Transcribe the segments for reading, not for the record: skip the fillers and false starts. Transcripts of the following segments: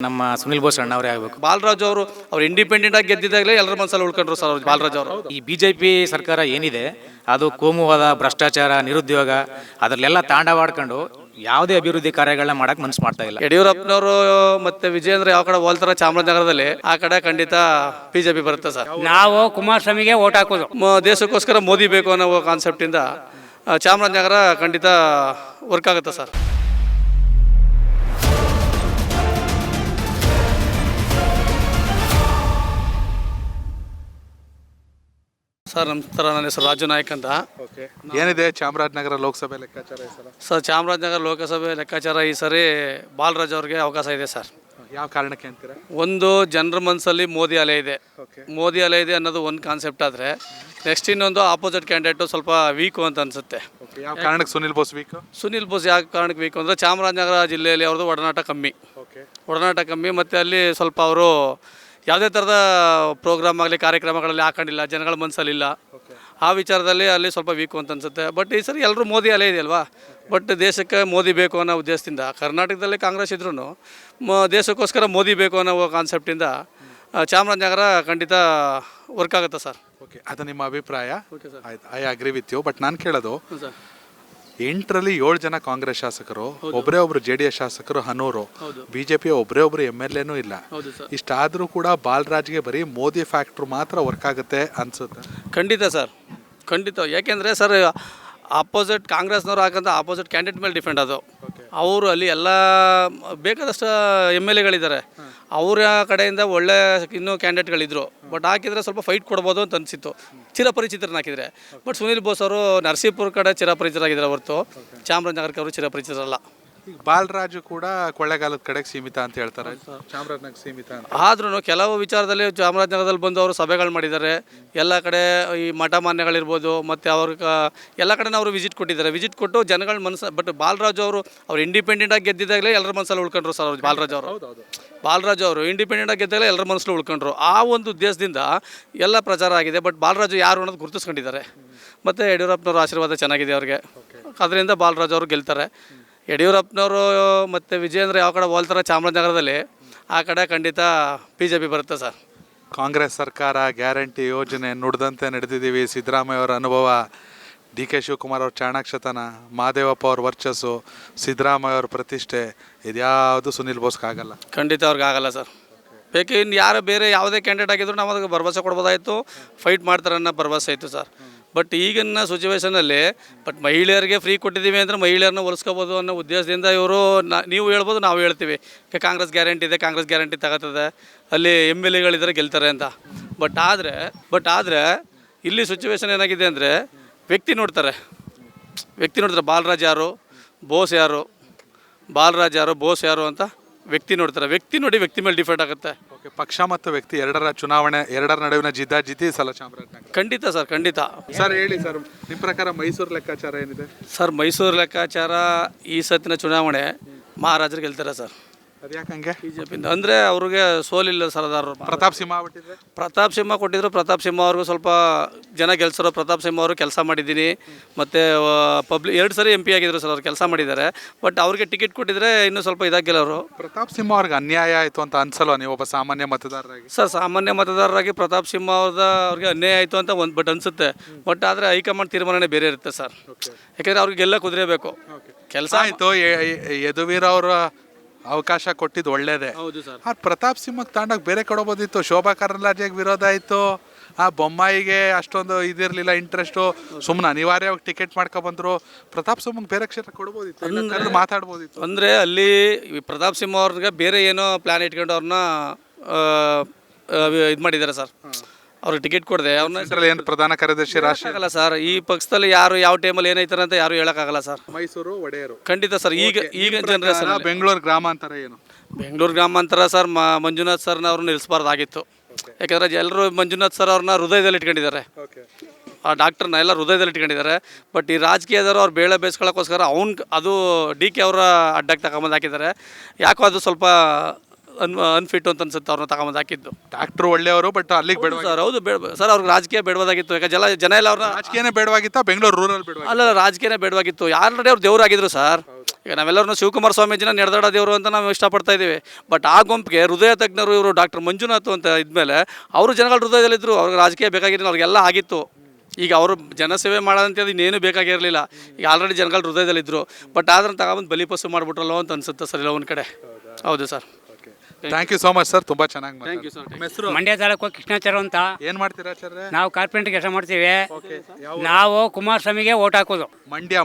ನಮ್ಮ ಸುನಿಲ್ ಬೋಸ್ ಅಣ್ಣವರೇ ಆಗಬೇಕು. ಬಾಲರಾಜ್ ಅವ್ರು ಇಂಡಿಪೆಂಡೆಂಟ್ ಆಗಿ ಗೆದ್ದಿದ್ದಾಗಲೇ ಎಲ್ಲರ ಮನಸ್ಸಲ್ಲಿ ಉಳ್ಕೊಂಡ್ರು ಸರ್ ಅವ್ರು ಬಾಲರಾಜ್ ಅವರು. ಈ ಬಿಜೆಪಿ ಸರ್ಕಾರ ಏನಿದೆ ಅದು ಕೋಮುವಾದ, ಭ್ರಷ್ಟಾಚಾರ, ನಿರುದ್ಯೋಗ ಅದರಲ್ಲೆಲ್ಲ ತಾಂಡವಾಡ್ಕೊಂಡು ಯಾವುದೇ ಅಭಿವೃದ್ಧಿ ಕಾರ್ಯಗಳನ್ನ ಮಾಡಕ್ ಮನಸ್ಸು ಮಾಡ್ತಾ ಇಲ್ಲ. ಯಡಿಯೂರಪ್ಪನವರು ಮತ್ತೆ ವಿಜಯೇಂದ್ರ ಯಾವ ಕಡೆ ಹೋಲ್ತಾರ ಚಾಮರಾಜನಗರದಲ್ಲಿ ಆ ಕಡೆ ಖಂಡಿತ ಬಿಜೆಪಿ ಬರುತ್ತೆ ಸರ್. ನಾವು ಕುಮಾರಸ್ವಾಮಿಗೆ ಓಟ್ ಹಾಕೋದು. ದೇಶಕ್ಕೋಸ್ಕರ ಮೋದಿ ಬೇಕು ಅನ್ನೋ ಕಾನ್ಸೆಪ್ಟ್ ಇಂದ ಚಾಮರಾಜನಗರ ಖಂಡಿತ ವರ್ಕ್ ಆಗುತ್ತೆ ಸರ್. ಸರ್ ನಮಸ್ಕಾರ, ನನ್ನ ಹೆಸರು ರಾಜು ನಾಯ್ಕ್ ಅಂತ. ಏನಿದೆ ಚಾಮರಾಜನಗರ ಲೋಕಸಭೆ ಲೆಕ್ಕಾಚಾರ ಈ ಸಲ? ಸರ್ ಚಾಮರಾಜನಗರ ಲೋಕಸಭೆ ಲೆಕ್ಕಾಚಾರ ಈ ಸರಿ ಬಾಲರಾಜ್ ಅವ್ರಿಗೆ ಅವಕಾಶ ಇದೆ ಸರ್. ಯಾವ ಕಾರಣಕ್ಕೆ ಅಂತೀರಾ? ಒಂದು, ಜನರ ಮನಸ್ಸಲ್ಲಿ ಮೋದಿ ಅಲೆ ಇದೆ. ಮೋದಿ ಅಲೆ ಇದೆ ಅನ್ನೋದು ಒಂದು ಕಾನ್ಸೆಪ್ಟ್ ಆದರೆ, ನೆಕ್ಸ್ಟ್ ಇನ್ನೊಂದು ಆಪೋಸಿಟ್ ಕ್ಯಾಂಡಿಡೇಟು ಸ್ವಲ್ಪ ವೀಕು ಅಂತ ಅನಿಸುತ್ತೆ. ಯಾವ ಕಾರಣಕ್ಕೆ ಸುನಿಲ್ ಬೋಸ್ ವೀಕು? ಸುನಿಲ್ ಬೋಸ್ ಯಾವ ಕಾರಣಕ್ಕೆ ವೀಕು ಅಂದರೆ ಚಾಮರಾಜನಗರ ಜಿಲ್ಲೆಯಲ್ಲಿ ಅವ್ರದ್ದು ಒಡನಾಟ ಕಮ್ಮಿ ಮತ್ತು ಅಲ್ಲಿ ಸ್ವಲ್ಪ ಅವರು ಯಾವುದೇ ಥರದ ಪ್ರೋಗ್ರಾಮ್ ಆಗಲಿ ಕಾರ್ಯಕ್ರಮಗಳಲ್ಲಿ ಹಾಕೊಂಡಿಲ್ಲ, ಜನಗಳ ಮನಸ್ಸಲ್ಲಿಲ್ಲ. ಆ ವಿಚಾರದಲ್ಲಿ ಅಲ್ಲಿ ಸ್ವಲ್ಪ ವೀಕು ಅಂತ ಅನಿಸುತ್ತೆ. ಬಟ್ ಈ ಸರಿ ಎಲ್ಲರೂ ಮೋದಿ ಅಲೆ ಇದೆಯಲ್ವಾ, ಬಟ್ ದೇಶಕ್ಕೆ ಮೋದಿ ಬೇಕು ಅನ್ನೋ ಉದ್ದೇಶದಿಂದ ಕರ್ನಾಟಕದಲ್ಲಿ ಕಾಂಗ್ರೆಸ್ ಇದ್ರೂ ದೇಶಕ್ಕೋಸ್ಕರ ಮೋದಿ ಬೇಕು ಅನ್ನೋ ಕಾನ್ಸೆಪ್ಟಿಂದ ಚಾಮರಾಜನಗರ ಖಂಡಿತ ವರ್ಕ್ ಆಗುತ್ತೆ ಸರ್. ಓಕೆ, ಅದು ನಿಮ್ಮ ಅಭಿಪ್ರಾಯ. ಆಯ್ತು, I agree with you. But ನಾನು ಕೇಳೋದು, ಸರ್ 8ರಲ್ಲಿ 7 ಜನ ಕಾಂಗ್ರೆಸ್ ಶಾಸಕರು, ಒಬ್ಬರೇ ಒಬ್ರು JDS ಶಾಸಕರು 100, ಬಿಜೆಪಿ ಒಬ್ಬರೇ ಒಬ್ರು MLA ಇಲ್ಲ. ಇಷ್ಟಾದರೂ ಕೂಡ ಬಾಲರಾಜ್ಗೆ ಬರೀ ಮೋದಿ ಫ್ಯಾಕ್ಟ್ರು ಮಾತ್ರ ವರ್ಕ್ ಆಗುತ್ತೆ ಅನ್ಸುತ್ತೆ. ಖಂಡಿತ ಸರ್, ಖಂಡಿತ. ಯಾಕೆಂದರೆ ಸರ್ ಆಪೋಸಿಟ್ ಕಾಂಗ್ರೆಸ್ನವ್ರು ಹಾಕಂತ ಆಪೋಸಿಟ್ ಕ್ಯಾಂಡಿಡೇಟ್ ಮೇಲೆ ಡಿಪೆಂಡ್ ಅದು. ಅವರು ಅಲ್ಲಿ ಎಲ್ಲ ಬೇಕಾದಷ್ಟು MLAಗಳಿದ್ದಾರೆ, ಅವರ ಕಡೆಯಿಂದ ಒಳ್ಳೆ ಇನ್ನೂ ಕ್ಯಾಂಡಿಡೇಟ್ಗಳಿದ್ರು. ಬಟ್ ಹಾಕಿದರೆ ಸ್ವಲ್ಪ ಫೈಟ್ ಕೊಡ್ಬೋದು ಅಂತ ಅನಿಸಿತ್ತು, ಚಿರಪರಿಚಿತರನ್ನ ಹಾಕಿದರೆ. ಬಟ್ ಸುನಿಲ್ ಬೋಸ್ ಅವರು ನರಸೀಪುರ ಕಡೆ ಚಿರಪರಿಚಿತರಾಗಿದ್ದಾರೆ ಹೊರತು ಚಾಮರಾಜನಗರಕ್ಕೆ ಅವರು ಚಿರಪರಿಚಿತರಲ್ಲ. ಈಗ ಬಾಲರಾಜು ಕೂಡ ಕೊಳ್ಳೆಗಾಲದ ಕಡೆಗೆ ಸೀಮಿತ ಅಂತ ಹೇಳ್ತಾರೆ, ಚಾಮರಾಜನಗರ ಸೀಮಿತ ಅಂತ. ಆದ್ರೂ ಕೆಲವು ವಿಚಾರದಲ್ಲಿ ಚಾಮರಾಜನಗರದಲ್ಲಿ ಬಂದು ಅವರು ಸಭೆಗಳು ಮಾಡಿದ್ದಾರೆ. ಎಲ್ಲ ಕಡೆ ಈ ಮಠ ಮಾನ್ಯಗಳಿರ್ಬೋದು, ಮತ್ತು ಎಲ್ಲ ಕಡೆ ಅವರು ವಿಸಿಟ್ ಕೊಟ್ಟಿದ್ದಾರೆ. ವಿಸಿಟ್ ಕೊಟ್ಟು ಜನಗಳ ಮನಸ್ಸು. ಬಟ್ ಬಾಲರಾಜು ಅವ್ರು ಇಂಡಿಪೆಂಡೆಂಟ್ ಆಗಿ ಗೆದ್ದಿದ್ದಾಗಲೇ ಎಲ್ಲರ ಮನಸ್ಸಲ್ಲಿ ಉಳ್ಕೊಂಡ್ರು ಸರ್ ಅವ್ರು. ಬಾಲರಾಜು ಅವರು ಇಂಡಿಪೆಂಡೆಂಟ್ ಆಗಿ ಗೆದ್ದಾಗಲೇ ಎಲ್ಲರ ಮನಸ್ಸಲ್ಲಿ ಉಳ್ಕೊಂಡ್ರು. ಆ ಒಂದು ಉದ್ದೇಶದಿಂದ ಎಲ್ಲ ಪ್ರಚಾರ ಆಗಿದೆ. ಬಟ್ ಬಾಲರಾಜು ಯಾರು ಅನ್ನೋದು ಗುರುತಿಸ್ಕೊಂಡಿದ್ದಾರೆ. ಮತ್ತು ಯಡಿಯೂರಪ್ಪನವ್ರ ಆಶೀರ್ವಾದ ಚೆನ್ನಾಗಿದೆ ಅವ್ರಿಗೆ, ಅದರಿಂದ ಬಾಲರಾಜು ಅವರು ಗೆಲ್ತಾರೆ. ಯಡಿಯೂರಪ್ಪನವರು ಮತ್ತು ವಿಜಯೇಂದ್ರ ಯಾವ ಕಡೆ ಹೋಲ್ತಾರ ಚಾಮರಾಜನಗರದಲ್ಲಿ ಆ ಕಡೆ ಖಂಡಿತ ಬಿಜೆಪಿ ಬರುತ್ತೆ ಸರ್. ಕಾಂಗ್ರೆಸ್ ಸರ್ಕಾರ ಗ್ಯಾರಂಟಿ ಯೋಜನೆ ನುಡಿದಂತೆ ನಡೆದಿದ್ದೀವಿ. ಸಿದ್ದರಾಮಯ್ಯ ಅವರ ಅನುಭವ, DK ಶಿವಕುಮಾರ್ ಅವ್ರ ಚಾಣಾಕ್ಷತನ, ಮಹದೇವಪ್ಪ ಅವ್ರ ವರ್ಚಸ್ಸು, ಸಿದ್ದರಾಮಯ್ಯ ಅವ್ರ ಪ್ರತಿಷ್ಠೆ, ಇದ್ಯಾವುದು ಸುನಿಲ್ ಬೋಸ್ಗಾಗಲ್ಲ. ಖಂಡಿತ ಅವ್ರಿಗೆ ಆಗಲ್ಲ ಸರ್. ಬೇಕೆ ಇನ್ನು ಯಾರು ಬೇರೆ ಯಾವುದೇ ಕ್ಯಾಂಡಿಡೇಟ್ ಆಗಿದ್ರು ನಾವು ಅದಕ್ಕೆ ಭರವಸೆ ಕೊಡ್ಬೋದಾಯಿತು, ಫೈಟ್ ಮಾಡ್ತಾರೆ ಅನ್ನೋ ಭರವಸೆ ಇತ್ತು ಸರ್. ಬಟ್ ಈಗಿನ ಸಿಚುವೇಷನಲ್ಲಿ ಮಹಿಳೆಯರಿಗೆ ಫ್ರೀ ಕೊಟ್ಟಿದ್ದೀವಿ ಅಂದರೆ ಮಹಿಳೆಯರನ್ನ ಹೊಲಿಸ್ಕೋಬೋದು ಅನ್ನೋ ಉದ್ದೇಶದಿಂದ ಇವರು ನೀವು ಹೇಳ್ಬೋದು, ನಾವು ಹೇಳ್ತೀವಿ ಕಾಂಗ್ರೆಸ್ ಗ್ಯಾರಂಟಿ ಇದೆ, ಕಾಂಗ್ರೆಸ್ ಗ್ಯಾರಂಟಿ ತಗೋತದೆ, ಅಲ್ಲಿ MLAಗಳಿದ್ದಾರೆ ಗೆಲ್ತಾರೆ ಅಂತ. ಬಟ್ ಆದರೆ ಇಲ್ಲಿ ಸಿಚುವೇಶನ್ ಏನಾಗಿದೆ ಅಂದರೆ ವ್ಯಕ್ತಿ ನೋಡ್ತಾರೆ. ಬಾಲರಾಜ್ ಯಾರು, ಬೋಸ್ ಯಾರು, ಬೋಸ್ ಯಾರು ಅಂತ ವ್ಯಕ್ತಿ ನೋಡ್ತಾರೆ. ವ್ಯಕ್ತಿ ನೋಡಿ ವ್ಯಕ್ತಿ ಮೇಲೆ ಡಿಫೆಂಡ್ ಆಗುತ್ತೆ. ಓಕೆ, ಪಕ್ಷ ಮತ್ತು ವ್ಯಕ್ತಿ ಎರಡರ ನಡುವಿನ ಜಿದ್ದಾಜಿದ್ದಿ ಸಲ ಚಾಮರಾಜನಗರ. ಖಂಡಿತ ಸರ್, ಖಂಡಿತ. ಸರ್ ಹೇಳಿ ಸರ್, ನಿಮ್ಮ ಪ್ರಕಾರ ಮೈಸೂರು ಲೆಕ್ಕಾಚಾರ ಏನಿದೆ? ಸರ್ ಮೈಸೂರು ಲೆಕ್ಕಾಚಾರ ಈ ಸತ್ತಿನ ಚುನಾವಣೆ ಮಹಾರಾಜರು ಗೆಲ್ತಾರೆ ಸರ್. ಅದು ಯಾಕಂಗೆ? ಬಿಜೆಪಿಯಿಂದ ಅಂದರೆ ಅವ್ರಿಗೆ ಸೋಲಿಲ್ಲ ಸರ್ದಾರರು. ಪ್ರತಾಪ್ ಸಿಂಹ ಕೊಟ್ಟಿದ್ರು. ಪ್ರತಾಪ್ ಸಿಂಹ ಅವ್ರಿಗೂ ಸ್ವಲ್ಪ ಜನ ಗೆಲ್ಸರೋ. ಪ್ರತಾಪ್ ಸಿಂಹ ಅವರು ಕೆಲಸ ಮಾಡಿದ್ದೀನಿ, ಮತ್ತು 2 ಸರಿ MP ಆಗಿದ್ರು ಸರ್. ಅವ್ರು ಕೆಲಸ ಮಾಡಿದ್ದಾರೆ. ಬಟ್ ಅವ್ರಿಗೆ ಟಿಕೆಟ್ ಕೊಟ್ಟಿದ್ರೆ ಇನ್ನೂ ಸ್ವಲ್ಪ ಇದಾಗಿಲ್ಲ ಅವರು. ಪ್ರತಾಪ್ ಸಿಂಹ ಅವ್ರಿಗೆ ಅನ್ಯಾಯ ಆಯಿತು ಅಂತ ಅನ್ಸಲ್ವ ನೀವು ಒಬ್ಬ ಸಾಮಾನ್ಯ ಮತದಾರರಾಗಿ? ಸರ್ ಸಾಮಾನ್ಯ ಮತದಾರರಾಗಿ ಪ್ರತಾಪ್ ಸಿಂಹ ಅವ್ರಿಗೆ ಅನ್ಯಾಯ ಆಯಿತು ಅಂತ ಬಟ್ ಅನಿಸುತ್ತೆ. ಬಟ್ ಆದರೆ ಹೈಕಮಾಂಡ್ ತೀರ್ಮಾನನೇ ಬೇರೆ ಇರುತ್ತೆ ಸರ್. ಯಾಕೆಂದರೆ ಅವ್ರಿಗೆ ಎಲ್ಲ ಕುದುರೇಬೇಕು. ಕೆಲಸ ಆಯಿತು. ಯದುವೀರ್ ಅವರ ಅವಕಾಶ ಕೊಟ್ಟಿದ್ದು ಒಳ್ಳೇದೇ. ಹೌದು ಸರ್. ಪ್ರತಾಪ್ ಸಿಂಹಕ್ಕೆ ತಾಂಡಕ್ಕೆ ಬೇರೆ ಕೊಡಬೋದಿತ್ತು. ಶೋಭಾ ಕರಂದ್ಲಾಜೆಗೆ ವಿರೋಧ ಆಯಿತು. ಬೊಮ್ಮಾಯಿಗೆ ಅಷ್ಟೊಂದು ಇದಿರಲಿಲ್ಲ ಇಂಟ್ರೆಸ್ಟು. ಸುಮ್ಮನೆ ಅನಿವಾರ್ಯವಾಗಿ ಟಿಕೆಟ್ ಮಾಡ್ಕೊಬಂದರು. ಪ್ರತಾಪ್ ಸಿಂಹಕ್ಕೆ ಬೇರೆ ಕ್ಷೇತ್ರ ಕೊಡ್ಬೋದಿತ್ತು, ಮಾತಾಡ್ಬೋದಿತ್ತು. ಅಂದರೆ ಅಲ್ಲಿ ಪ್ರತಾಪ್ ಸಿಂಹ ಅವ್ರಿಗೆ ಬೇರೆ ಏನೋ ಪ್ಲ್ಯಾನ್ ಇಟ್ಕೊಂಡು ಅವ್ರನ್ನ ಇದು ಮಾಡಿದ್ದಾರೆ ಸರ್. ಅವ್ರಿಗೆ ಟಿಕೆಟ್ ಕೊಡದೆ ಅವ್ರನ್ನ ಏನು ಪ್ರಧಾನ ಕಾರ್ಯದರ್ಶಿ ರಾಷ್ಟ್ರೀಯ ಆಗಲ್ಲ ಸರ್. ಈ ಪಕ್ಷದಲ್ಲಿ ಯಾರು ಯಾವ ಟೈಮಲ್ಲಿ ಏನೈತಾರೆ ಅಂತ ಯಾರು ಹೇಳೋಕ್ಕಾಗಲ್ಲ ಸರ್. ಮೈಸೂರು ಒಡೆಯರು ಖಂಡಿತ ಸರ್. ಈಗ ಜನರೇಷನ್ ಬೆಂಗಳೂರು ಗ್ರಾಮಾಂತರ ಏನು? ಬೆಂಗಳೂರು ಗ್ರಾಮಾಂತರ ಸರ್ ಮಂಜುನಾಥ್ ಸರ್ನ ಅವ್ರನ್ನ ನಿಲ್ಲಿಸಬಾರ್ದಾಗಿತ್ತು. ಯಾಕೆಂದರೆ ಎಲ್ಲರೂ ಮಂಜುನಾಥ್ ಸರ್ ಅವ್ರನ್ನ ಹೃದಯದಲ್ಲಿ ಇಟ್ಕೊಂಡಿದ್ದಾರೆ. ಆ ಡಾಕ್ಟರ್ನ ಎಲ್ಲ ಹೃದಯದಲ್ಲಿ ಇಟ್ಕೊಂಡಿದ್ದಾರೆ. ಬಟ್ ಈ ರಾಜಕೀಯದವರು ಅವ್ರು ಬೇಳೆ ಬೇಯಿಸ್ಕೊಳ್ಳೋಕ್ಕೋಸ್ಕರ ಅದು DK ಅವರ ಅಡ್ಡಕ್ಕೆ ತಗೊಂಬಂದು ಹಾಕಿದ್ದಾರೆ. ಯಾಕೋ ಅದು ಸ್ವಲ್ಪ ಅನ್ಫಿಟ್ ಅಂತ ಅನ್ಸುತ್ತೆ ಅವ್ರನ್ನ ತಗೊಂಬಂದು ಹಾಕಿದ್ದು. ಡಾಕ್ಟ್ರು ಒಳ್ಳೆಯವರು, ಬಟ್ ಅಲ್ಲಿಗೆ ಬೇಡ ಸರ್. ಹೌದು ಸರ್, ಅವ್ರಿಗೆ ರಾಜಕೀಯ ಬೇಡವಾದಾಗಿತ್ತು. ಯಾಕೆ ಜನ ಎಲ್ಲ ಅವ್ರನ್ನ ರಾಜಕೀಯನೇ ಬೇಡವಾಗಿತ್ತ? ಬೆಂಗಳೂರು ರೂರಲ್ ಬೇಡ? ಅಲ್ಲ, ರಾಜಕೀಯನೇ ಬೇಡವಾಗಿತ್ತು. ಆಲ್ರೆಡಿ ಅವ್ರು ದೇವರಾಗಿದ್ರು ಸರ್. ಈಗ ನಾವೆಲ್ಲರೂ ಶಿವಕುಮಾರ ಸ್ವಾಮೀಜಿನ ನಡೆದಾಡ ದೇವರು ಅಂತ ನಾವು ಇಷ್ಟಪಡ್ತಾ ಇದ್ದೀವಿ. ಬಟ್ ಆ ಗುಂಪಿಗೆ ಹೃದಯ ತಜ್ಞರು ಇವರು ಡಾಕ್ಟರ್ ಮಂಜುನಾಥ್ ಅಂತ ಇದ್ಮೇಲೆ ಅವರು ಜನಗಳ ಹೃದಯದಲ್ಲಿದ್ದರು. ಅವ್ರಿಗೆ ರಾಜಕೀಯ ಬೇಕಾಗಿರಲಿಲ್ಲ, ಅವ್ರಿಗೆಲ್ಲ ಆಗಿತ್ತು. ಈಗ ಅವರು ಜನಸೇವೆ ಮಾಡೋದಂತ ಇನ್ನೇನು ಬೇಕಾಗಿರಲಿಲ್ಲ. ಈಗ ಆಲ್ರೆಡಿ ಜನಗಳ ಹೃದಯದಲ್ಲಿದ್ದರು. ಬಟ್ ಆದ್ರೆ ತಗೊಂಬಂದು ಬಲಿಪಸು ಮಾಡಿಬಿಟ್ರಲ್ಲೋ ಅಂತ ಅನ್ಸುತ್ತೆ ಸರ್ ಇಲ್ಲ ಒಂದು ಕಡೆ. ಹೌದು sir. Thank you so much sir, ತುಂಬ ಚೆನ್ನಾಗಿ ಥ್ಯಾಂಕ್ ಯು ಸರ್. ನಿಮ್ಮ ಹೆಸರು? ಮಂಡ್ಯ ತಾಲೂಕು ಕೃಷ್ಣಾಚಾರ್ಯ ಅಂತ. ಏನು ಮಾಡ್ತೀರಾ ಆಚಾರ್ಯ? ನಾವು ಕಾರ್ಪೆಂಟ್ರ್ ಕೆಲಸ ಮಾಡ್ತೀವಿ. ನಾವು ಕುಮಾರಸ್ವಾಮಿಗೆ ಓಟ್ ಹಾಕೋದು.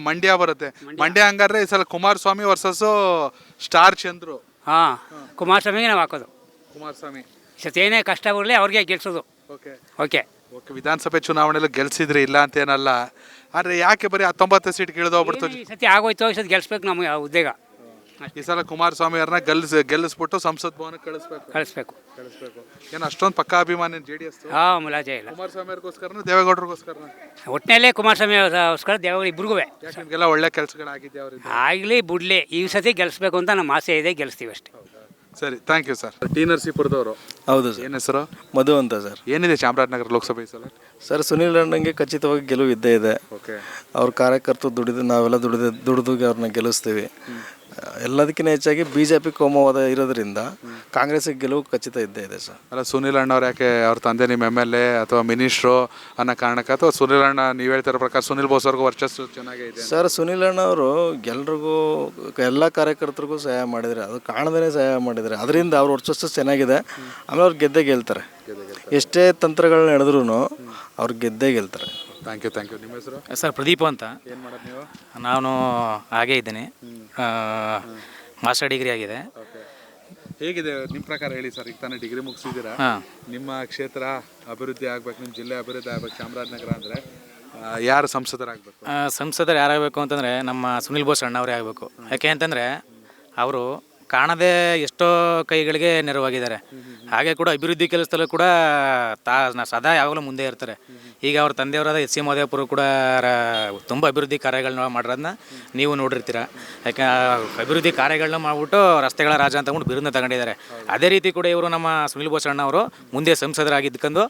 ಮಂಡ್ಯ ಬರುತ್ತೆ. ಮಂಡ್ಯ ಹಂಗಾದ್ರೆ ಈ ಸಲ ಕುಮಾರಸ್ವಾಮಿ ವರ್ಸಸ್ ಸ್ಟಾರ್ ಚಂದ್ರು. ಹಾಂ, ಕುಮಾರಸ್ವಾಮಿಗೆ ನಾವು ಹಾಕೋದು. ಕುಮಾರಸ್ವಾಮಿ ಏನೇ ಕಷ್ಟ ಬರಲಿ ಅವ್ರಿಗೆ ಗೆಲ್ಸೋದು. Okay okay. ಓಕೆ, ವಿಧಾನಸಭೆ ಚುನಾವಣೆಯಲ್ಲಿ ಗೆಲ್ಸಿದ್ರಿ ಇಲ್ಲ ಅಂತೇನಲ್ಲ, ಆದರೆ ಯಾಕೆ ಬರೀ 19 ಸೀಟ್ ಇಳಿದೋಗ್ಬಿಡ್ತು? ಈ ಸತಿ ಆಗೋಯ್ತು, ಈ ಸತಿ ಗೆಲ್ಸ್ಬೇಕು ನಮಗೆ ಉದ್ಯೋಗ. ಈ ಸಲ ಕುಮಾರಸ್ವಾಮಿ ಅವ್ರನ್ನ ಗೆಲ್ಲಿಸ್ಬಿಟ್ಟು ಸಂಸತ್ ಭವನಕ್ಕೆ ಕಳಿಸ್ಬೇಕು. ಏನು ಅಷ್ಟೊಂದು ಪಕ್ಕಾ ಅಭಿಮಾನಿ JDS? ಹಾಂ, ಮುಲಾಜೆ ಇಲ್ಲ. ಕುಮಾರಸ್ವಾಮಿ ಅವ್ರಿಗೋಸ್ಕರನ ದೇವೇಗೌಡರಿಗೋಸ್ಕರನ? ಒಟ್ಟಿನಲ್ಲೇ ಕುಮಾರಸ್ವಾಮಿಗೋಸ್ಕರ ದೇವರು ಇಬ್ರಿಗೂ ಯಾಕೆ ನಿಮ್ಗೆಲ್ಲ ಒಳ್ಳೆ ಕೆಲಸಗಳಾಗಿದೆ ಅವರಿಂದ? ಆಗಲಿ ಬಿಡ್ಲಿ, ಈ ಸತಿ ಗೆಲ್ಸ್ಬೇಕು ಅಂತ ನಮ್ಮ ಆಸೆ ಇದೆ, ಗೆಲ್ಸ್ತೀವಿ ಅಷ್ಟೇ. ಸರಿ, ಥ್ಯಾಂಕ್ ಯು ಸರ್. ಟಿ ನರಸೀಪುರದವರು. ಹೌದು ಸರ್. ಏನು ಹೆಸರು? ಮಧು ಅಂತ ಸರ್. ಏನಿದೆ ಚಾಮರಾಜನಗರ ಲೋಕಸಭೆ ಸಲ? ಸರ್, ಸುನಿಲ್ ಅಣ್ಣಂಗೆ ಖಚಿತವಾಗಿ ಗೆಲುವು ಇದ್ದೇ ಇದೆ. ಓಕೆ. ಅವ್ರ ಕಾರ್ಯಕರ್ತರು ನಾವೆಲ್ಲ ದುಡಿದು ಅವ್ರನ್ನ ಗೆಲ್ಲಿಸ್ತೀವಿ. ಎಲ್ಲದಕ್ಕಿಂತ ಹೆಚ್ಚಾಗಿ BJP ಕೋಮವಾದ ಇರೋದ್ರಿಂದ ಕಾಂಗ್ರೆಸ್ಗೆ ಗೆಲುವು ಖಚಿತ ಇದ್ದೇ ಇದೆ ಸರ್. ಅಲ್ಲ, ಸುನಿಲ್ ಅಣ್ಣ ಅವ್ರು ಯಾಕೆ ಅವ್ರ ತಂದೆ ನಿಮ್ಮ MLA ಅಥವಾ ಮಿನಿಸ್ಟ್ರು ಅನ್ನೋ ಕಾರಣಕ್ಕೆ, ಅಥವಾ ಸುನಿಲ್ ಅಣ್ಣ ನೀವು ಹೇಳ್ತಿರೋ ಪ್ರಕಾರ ಸುನಿಲ್ ಬೋಸ್ ಅವ್ರಿಗೂ ವರ್ಚಸ್ಸು ಚೆನ್ನಾಗೇ ಇದೆ? ಸರ್, ಸುನಿಲ್ ಅಣ್ಣ ಅವರು ಎಲ್ರಿಗೂ ಎಲ್ಲ ಕಾರ್ಯಕರ್ತರಿಗೂ ಸಹಾಯ ಮಾಡಿದರೆ, ಅದು ಕಾಣದೇ ಸಹಾಯ ಮಾಡಿದರೆ, ಅದರಿಂದ ಅವ್ರ ವರ್ಚಸ್ಸು ಚೆನ್ನಾಗಿದೆ. ಆಮೇಲೆ ಅವ್ರು ಗೆದ್ದೇ ಗೆಲ್ತಾರೆ. ಎಷ್ಟೇ ತಂತ್ರಗಳನ್ನ ನಡೆದ್ರೂ ಅವ್ರು ಗೆದ್ದೇ ಗೆಲ್ತಾರೆ. Thank you. ನಿಮ್ಮ ಹೆಸರು? ಸರ್, ಪ್ರದೀಪ ಅಂತ. ಏನು ಮಾಡೋದು ನೀವು? ನಾನು ಹಾಗೇ ಇದ್ದೀನಿ. ಮಾಸ್ಟರ್ ಡಿಗ್ರಿ ಆಗಿದೆ. ಹೇಗಿದೆ ನಿಮ್ಮ ಪ್ರಕಾರ ಹೇಳಿ ಸರ್? ಈಗ ತಾನೇ ಡಿಗ್ರಿ ಮುಗಿಸಿದ್ದೀರಾ. ನಿಮ್ಮ ಕ್ಷೇತ್ರ ಅಭಿವೃದ್ಧಿ ಆಗ್ಬೇಕು, ನಿಮ್ಮ ಜಿಲ್ಲೆ ಅಭಿವೃದ್ಧಿ ಆಗ್ಬೇಕು, ಚಾಮರಾಜನಗರ ಅಂದರೆ ಯಾರು ಸಂಸದರಾಗಬೇಕು? ಸಂಸದರು ಯಾರಾಗಬೇಕು ಅಂತಂದರೆ ನಮ್ಮ ಸುನಿಲ್ ಬೋಸ್ ಅಣ್ಣವರೇ ಆಗಬೇಕು. ಯಾಕೆ ಅಂತಂದರೆ ಅವರು ಕಾಣದೇ ಎಷ್ಟೋ ಕೈಗಳಿಗೆ ನೆರವಾಗಿದ್ದಾರೆ. ಹಾಗೆ ಕೂಡ ಅಭಿವೃದ್ಧಿ ಕೆಲಸದಲ್ಲೂ ಕೂಡ ಸದಾ ಯಾವಾಗಲೂ ಮುಂದೆ ಇರ್ತಾರೆ. ಈಗ ಅವ್ರ ತಂದೆಯವರಾದ SC ಮಹದೇವಪುರ ಕೂಡ ತುಂಬ ಅಭಿವೃದ್ಧಿ ಕಾರ್ಯಗಳನ್ನ ಮಾಡಿರೋದನ್ನ ನೀವು ನೋಡಿರ್ತೀರ. ಯಾಕೆ ಅಭಿವೃದ್ಧಿ ಕಾರ್ಯಗಳನ್ನ ಮಾಡಿಬಿಟ್ಟು ರಸ್ತೆಗಳ ರಾಜ ಅಂತ ಅಂದ್ಬಿಟ್ಟು ಬಿರುದನ್ನ ತಗೊಂಡಿದ್ದಾರೆ. ಅದೇ ರೀತಿ ಕೂಡ ಇವರು ನಮ್ಮ ಸುನಿಲ್ ಬೋಸ್ ಅಣ್ಣವರು ಮುಂದೆ ಸಂಸದರಾಗಿದ್ಕೊಂಡು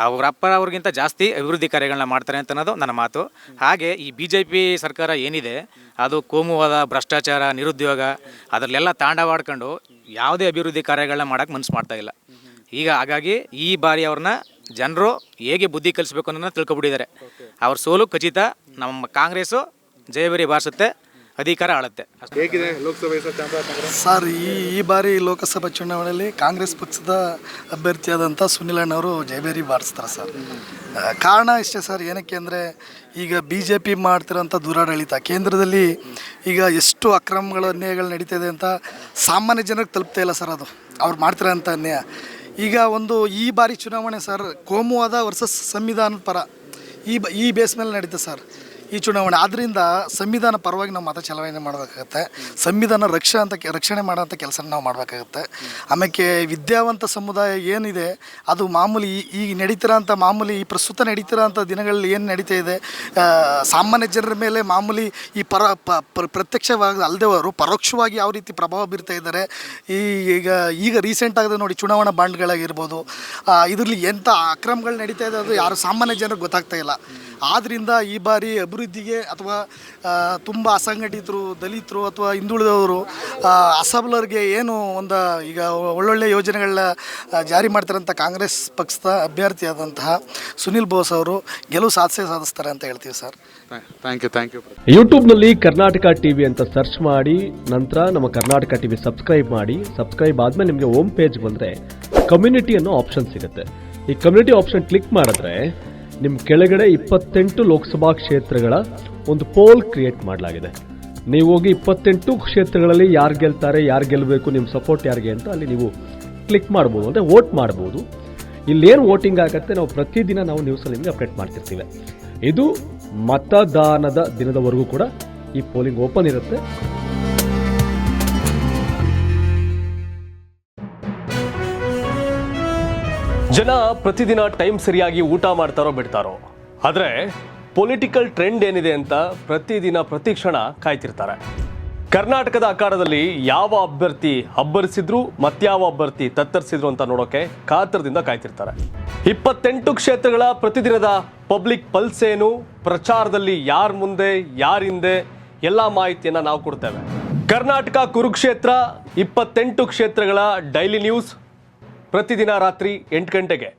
ಅವ್ರ ಅವ್ರಿಗಿಂತ ಜಾಸ್ತಿ ಅಭಿವೃದ್ಧಿ ಕಾರ್ಯಗಳನ್ನ ಮಾಡ್ತಾರೆ ಅಂತ ಅನ್ನೋದು ನನ್ನ ಮಾತು. ಹಾಗೆ ಈ BJP ಸರ್ಕಾರ ಏನಿದೆ ಅದು ಕೋಮುವಾದ, ಭ್ರಷ್ಟಾಚಾರ, ನಿರುದ್ಯೋಗ ಅದರಲ್ಲೆಲ್ಲ ತಾಂಡವಾಡ್ಕೊಂಡು ಯಾವುದೇ ಅಭಿವೃದ್ಧಿ ಕಾರ್ಯಗಳನ್ನ ಮಾಡೋಕ್ಕೆ ಮನಸ್ಸು ಮಾಡ್ತಾ ಇಲ್ಲ. ಈಗ ಹಾಗಾಗಿ ಈ ಬಾರಿ ಅವ್ರನ್ನ ಜನರು ಹೇಗೆ ಬುದ್ಧಿ ಕಲಿಸ್ಬೇಕು ಅನ್ನೋದನ್ನ ತಿಳ್ಕೊಬಿಟ್ಟಿದ್ದಾರೆ. ಅವ್ರ ಸೋಲು ಖಚಿತ. ನಮ್ಮ ಕಾಂಗ್ರೆಸ್ಸು ಜಯಬೇರಿ ಬಾರಿಸುತ್ತೆ, ಅಧಿಕಾರ ಆಳುತ್ತೆ. ಹೇಗಿದೆ ಲೋಕಸಭೆ ಚಾಮರಾಜನಗರ? ಸರ್, ಈ ಬಾರಿ ಲೋಕಸಭಾ ಚುನಾವಣೆಯಲ್ಲಿ ಕಾಂಗ್ರೆಸ್ ಪಕ್ಷದ ಅಭ್ಯರ್ಥಿಯಾದಂಥ ಸುನಿಲ್ ಅಣ್ಣವರು ಜಯಬೇರಿ ಬಾರಿಸ್ತಾರೆ ಸರ್. ಕಾರಣ ಇಷ್ಟೇ ಸರ್. ಏನಕ್ಕೆ ಅಂದರೆ ಈಗ BJP ಮಾಡ್ತಿರೋಂಥ ದುರಾಡಳಿತ, ಕೇಂದ್ರದಲ್ಲಿ ಈಗ ಎಷ್ಟು ಅಕ್ರಮಗಳು, ಅನ್ಯಾಯಗಳು ನಡೀತಿದೆ ಅಂತ ಸಾಮಾನ್ಯ ಜನರಿಗೆ ತಲುಪ್ತಾ ಇಲ್ಲ ಸರ್. ಅದು ಅವ್ರು ಮಾಡ್ತಿರೋಂಥ ಅನ್ಯಾಯ. ಈಗ ಈ ಬಾರಿ ಚುನಾವಣೆ ಸರ್ ಕೋಮುವಾದ ವರ್ಸಸ್ ಸಂವಿಧಾನದ ಪರ ಈ ಬೇಸ್ ಮೇಲೆ ನಡೀತದೆ ಸರ್ ಈ ಚುನಾವಣೆ. ಆದ್ದರಿಂದ ಸಂವಿಧಾನ ಪರವಾಗಿ ನಾವು ಮತ ಚಲಾವಣೆ ಮಾಡಬೇಕಾಗತ್ತೆ. ಸಂವಿಧಾನ ರಕ್ಷಣೆ ಮಾಡೋಂಥ ಕೆಲಸ ನಾವು ಮಾಡಬೇಕಾಗತ್ತೆ. ಆಮೇಲೆ ವಿದ್ಯಾವಂತ ಸಮುದಾಯ ಏನಿದೆ ಅದು ಮಾಮೂಲಿ ಈಗ ನಡೀತಿರೋಂಥ ಈ ಪ್ರಸ್ತುತ ನಡೀತಿರೋಂಥ ದಿನಗಳಲ್ಲಿ ಏನು ನಡೀತಾ ಇದೆ, ಸಾಮಾನ್ಯ ಜನರ ಮೇಲೆ ಮಾಮೂಲಿ ಈ ಪ್ರತ್ಯಕ್ಷವಾಗಿ ಅಲ್ಲದೆ ಅವರು ಪರೋಕ್ಷವಾಗಿ ಯಾವ ರೀತಿ ಪ್ರಭಾವ ಬೀರ್ತಾ ಇದ್ದಾರೆ. ಈಗ ರೀಸೆಂಟ್ ಆಗಿದೆ ನೋಡಿ, ಚುನಾವಣಾ ಬಾಂಡ್ಗಳಾಗಿರ್ಬೋದು, ಇದರಲ್ಲಿ ಎಂಥ ಅಕ್ರಮಗಳು ನಡೀತಾ ಇದೆ ಅದು ಯಾರು ಸಾಮಾನ್ಯ ಜನರಿಗೆ ಗೊತ್ತಾಗ್ತಾ ಇಲ್ಲ. ಆದ್ದರಿಂದ ಈ ಬಾರಿ ಅಭಿವೃದ್ಧಿಗೆ ಅಥವಾ ತುಂಬ ಅಸಂಘಟಿತರು, ದಲಿತರು ಅಥವಾ ಹಿಂದುಳಿದವರು, ಅಸಬಲರಿಗೆ ಏನು ಈಗ ಒಳ್ಳೊಳ್ಳೆ ಯೋಜನೆಗಳನ್ನ ಜಾರಿ ಮಾಡ್ತಾರಂಥ ಕಾಂಗ್ರೆಸ್ ಪಕ್ಷದ ಅಭ್ಯರ್ಥಿಯಾದಂತಹ ಸುನಿಲ್ ಬೋಸ್ ಅವರು ಗೆಲುವು ಸಾಧಿಸ್ತಾರೆ ಅಂತ ಹೇಳ್ತೀವಿ ಸರ್. Thank you. ಯೂಟ್ಯೂಬ್ನಲ್ಲಿ ಕರ್ನಾಟಕ ಟಿವಿ ಅಂತ ಸರ್ಚ್ ಮಾಡಿ, ನಂತರ ನಮ್ಮ ಕರ್ನಾಟಕ ಟಿವಿ ಸಬ್ಸ್ಕ್ರೈಬ್ ಮಾಡಿ. ಸಬ್ಸ್ಕ್ರೈಬ್ ಆದಮೇಲೆ ನಿಮಗೆ ಹೋಮ್ ಪೇಜ್ ಬಂದರೆ ಕಮ್ಯುನಿಟಿ ಅನ್ನೋ ಆಪ್ಷನ್ ಸಿಗುತ್ತೆ. ಈ ಕಮ್ಯುನಿಟಿ ಆಪ್ಷನ್ ಕ್ಲಿಕ್ ಮಾಡಿದ್ರೆ ನಿಮ್ಮ ಕೆಳಗಡೆ 28 ಲೋಕಸಭಾ ಕ್ಷೇತ್ರಗಳ ಒಂದು ಪೋಲ್ ಕ್ರಿಯೇಟ್ ಮಾಡಲಾಗಿದೆ. ನೀವು ಹೋಗಿ 28 ಕ್ಷೇತ್ರಗಳಲ್ಲಿ ಯಾರು ಗೆಲ್ತಾರೆ, ಯಾರು ಗೆಲ್ಲಬೇಕು, ನಿಮ್ಮ ಸಪೋರ್ಟ್ ಯಾರಿಗೆ ಅಂತ ಅಲ್ಲಿ ನೀವು ಕ್ಲಿಕ್ ಮಾಡ್ಬೋದು, ಅಂದರೆ ವೋಟ್ ಮಾಡ್ಬೋದು. ಇಲ್ಲೇನು ವೋಟಿಂಗ್ ಆಗುತ್ತೆ ನಾವು ಪ್ರತಿದಿನ ನ್ಯೂಸಲ್ಲಿ ನಿಮಗೆ ಅಪ್ಡೇಟ್ ಮಾಡ್ತಿರ್ತೀವಿ. ಇದು ಮತದಾನದ ದಿನದವರೆಗೂ ಕೂಡ ಈ ಪೋಲಿಂಗ್ ಓಪನ್ ಇರುತ್ತೆ. ಜನ ಪ್ರತಿದಿನ ಟೈಮ್ ಸರಿಯಾಗಿ ಊಟ ಮಾಡ್ತಾರೋ ಬಿಡ್ತಾರೋ, ಆದರೆ ಪೊಲಿಟಿಕಲ್ ಟ್ರೆಂಡ್ ಏನಿದೆ ಅಂತ ಪ್ರತಿದಿನ ಪ್ರತಿ ಕ್ಷಣ ಕಾಯ್ತಿರ್ತಾರೆ. ಕರ್ನಾಟಕದ ಅಖಾಡದಲ್ಲಿ ಯಾವ ಅಭ್ಯರ್ಥಿ ಅಬ್ಬರಿಸಿದ್ರು ಮತ್ಯಾವ ಅಭ್ಯರ್ಥಿ ತತ್ತರಿಸಿದ್ರು ಅಂತ ನೋಡೋಕೆ ಕಾತರದಿಂದ ಕಾಯ್ತಿರ್ತಾರೆ. 28 ಕ್ಷೇತ್ರಗಳ ಪ್ರತಿದಿನದ ಪಬ್ಲಿಕ್ ಪಲ್ಸ್ ಏನು, ಪ್ರಚಾರದಲ್ಲಿ ಯಾರ ಮುಂದೆ ಯಾರ ಹಿಂದೆ ಎಲ್ಲ ಮಾಹಿತಿಯನ್ನು ನಾವು ಕೊಡ್ತೇವೆ. ಕರ್ನಾಟಕ ಕುರುಕ್ಷೇತ್ರ 28 ಕ್ಷೇತ್ರಗಳ ಡೈಲಿ ನ್ಯೂಸ್ ಪ್ರತಿದಿನ ರಾತ್ರಿ 8 ಗಂಟೆಗೆ.